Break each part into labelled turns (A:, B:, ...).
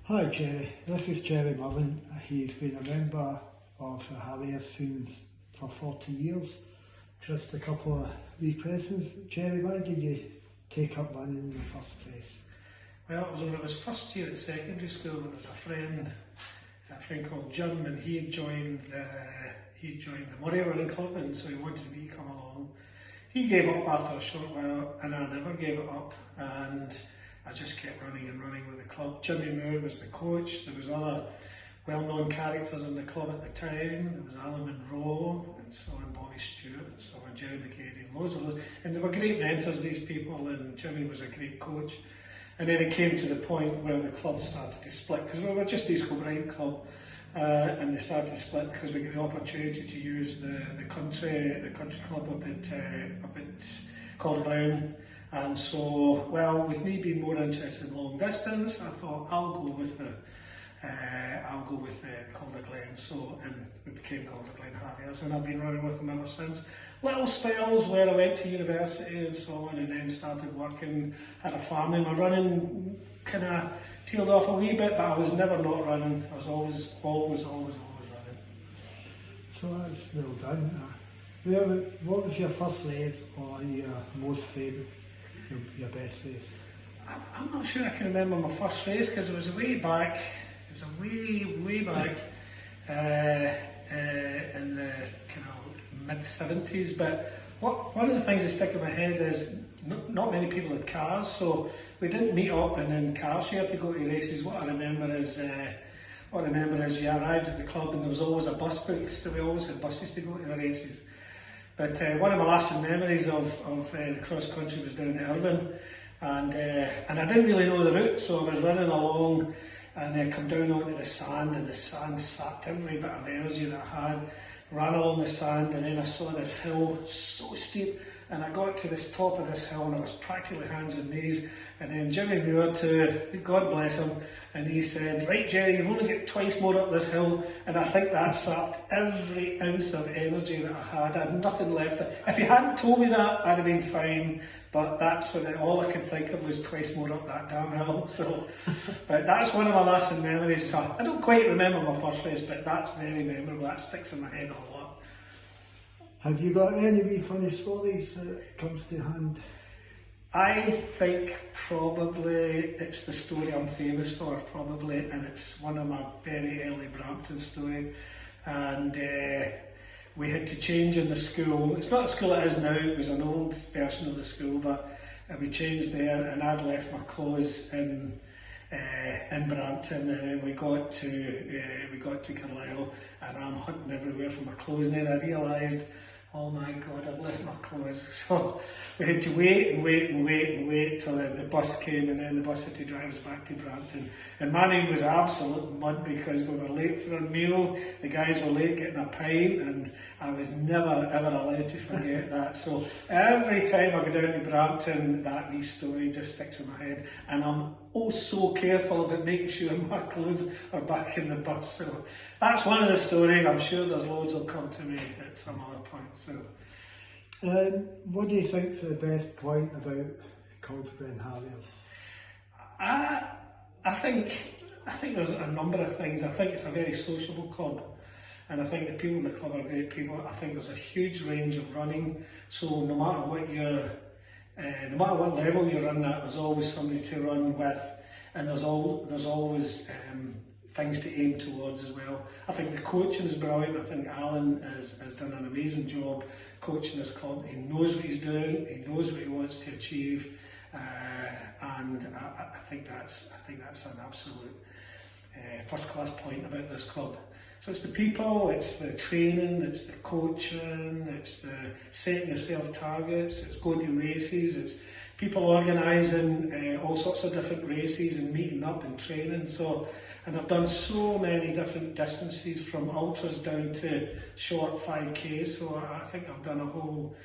A: Hi Gerry, this is Gerry Mullen. He's been a member of the Harriers since for 40 years. Just a couple of wee questions. Gerry, why did you take up running in the first place?
B: Well, it was when I was first year at secondary school. There was a friend called Jim, and he joined the Murray Running Club, and so he wanted me to come along. He gave up after a short while, and I never gave it up, and I just kept running and running with the club. Jimmy Moore was the coach. There was other well-known characters in the club at the time. There was Alan Monroe, and so on, Bobby Stewart, and so on, Jerry McGady, and loads of those. And they were great mentors, these people, and Jimmy was a great coach. And then it came to the point where the club started to split, because we were just East Kilbride club, and they started to split because we got the opportunity to use the country club up at Calderglen. And so, well, with me being more interested in long distance, I thought I'll go with the Calderglen. So, and we became Calderglen Harriers, and I've been running with them ever since. Little spells where I went to university and so on, and then started working, had a family. My running kind of tailed off a wee bit, but I was never not running. I was always running.
A: So that's well done. What was your first race or your most favourite, your best race?
B: I'm not sure I can remember my first race, because it was way back. It was way back in the kind of mid-70s. But one of the things that stick in my head is not many people had cars, so we didn't meet up and in car share to go to races. What I remember is you arrived at the club and there was always a bus booked, so we always had buses to go to the races. But one of my lasting memories of the cross country was down at Irvine, and I didn't really know the route, so I was running along and I come down onto the sand, and the sand sapped every bit of energy that I had. Ran along the sand, and then I saw this hill so steep, and I got to this top of this hill and I was practically hands and knees. And then Jimmy Moore, God bless him, and he said, "Right Gerry, you've only got twice more up this hill." And I think that sapped every ounce of energy that I had. I had nothing left. If you hadn't told me that, I'd have been fine, but that's when all I could think of was twice more up that damn hill. So, but that's one of my lasting memories. So I don't quite remember my first race, but that's very memorable. That sticks in my head a lot.
A: Have you got any wee funny stories that comes to hand?
B: I think probably it's the story I'm famous for, probably, and it's one of my very early Brampton story. And we had to change in the school. It's not the school it is now, it was an old version of the school, but we changed there, and I'd left my clothes in Brampton, and then we got to Carlisle, and I'm hunting everywhere for my clothes, and then I realised, oh my God, I've left my clothes. So we had to wait till the bus came, and then the bus had to drive us back to Brampton. And my name was absolute mud because we were late for a meal, the guys were late getting a pint, and I was never ever allowed to forget that. So every time I go down to Brampton, that wee story just sticks in my head, and I'm so careful about making sure my clothes are back in the bus. So that's one of the stories. I'm sure there's loads will come to me at some other point. So,
A: what do you think's the best point about Calderglen Harriers?
B: I think there's a number of things. I think it's a very sociable club, and I think the people in the club are great people. I think there's a huge range of running, so no matter what level you're running at, there's always somebody to run with, and there's always things to aim towards as well. I think the coaching is brilliant. I think Alan has done an amazing job coaching this club. He knows what he's doing, he knows what he wants to achieve, and I think that's an absolute first-class point about this club. So it's the people, it's the training, it's the coaching, it's the setting yourself targets, it's going to races, it's people organising all sorts of different races and meeting up and training. So, and I've done so many different distances, from ultras down to short 5Ks. So I think I've done a whole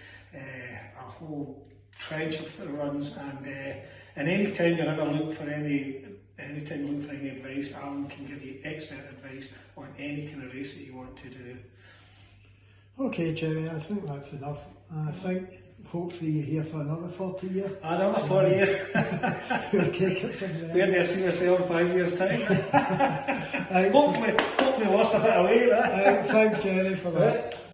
B: trench of runs. And any time you're ever looking for any advice, Alan can give you expert advice on any kind of race that you want to do.
A: Okay, Gerry, I think that's enough. I think hopefully you're here for another 40 years.
B: Another 40 years.
A: We'll take it from there.
B: Where do I see myself in 5 years' time?
A: Right,
B: hopefully lost a bit of weight.
A: thanks, Gerry, for that.
B: Right.